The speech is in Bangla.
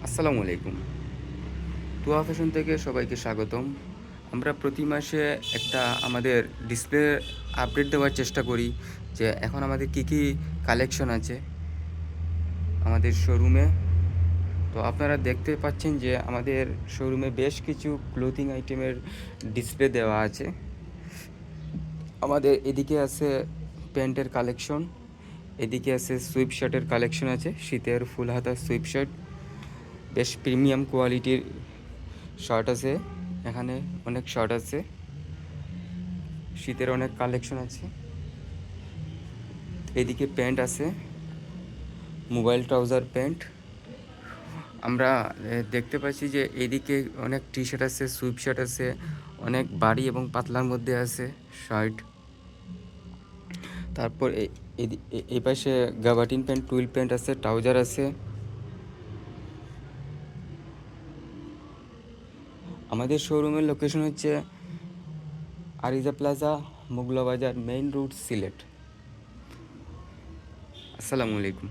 আসসালামু আলাইকুম। তুয়া ফ্যাশন থেকে সবাইকে স্বাগতম। আমরা প্রতি মাসে একটা আমাদের ডিসপ্লে আপডেট দেওয়ার চেষ্টা করি যে এখন আমাদের কী কালেকশন আছে আমাদের শোরুমে। তো আপনারা দেখতে পাচ্ছেন যে আমাদের শোরুমে বেশ কিছু ক্লোথিং আইটেমের ডিসপ্লে দেওয়া আছে। আমাদের এদিকে আছে প্যান্টের কালেকশন, এদিকে আছে সুইপ শার্টের কালেকশন আছে, শীতের ফুল হাতা সুইপ শার্ট। বেশ প্রিমিয়াম কোয়ালিটির শার্ট আছে, এখানে অনেক শার্ট আছে, শীতের অনেক কালেকশন আছে। এদিকে প্যান্ট আছে, মোবাইল ট্রাউজার প্যান্ট। আমরা দেখতে পাচ্ছি যে এদিকে অনেক টি শার্ট আছে, সুইপ শার্ট আছে, অনেক বাড়ি এবং পাতলার মধ্যে আছে শার্ট। তারপর এই পাশে গাবাটিন প্যান্ট, টুইল প্যান্ট আছে, ট্রাউজার আছে। আমাদের শোরুমের লোকেশন হচ্ছে আরিজা প্লাজা, মোগলা বাজার, মেইন রোড, সিলেট। আসসালামু আলাইকুম।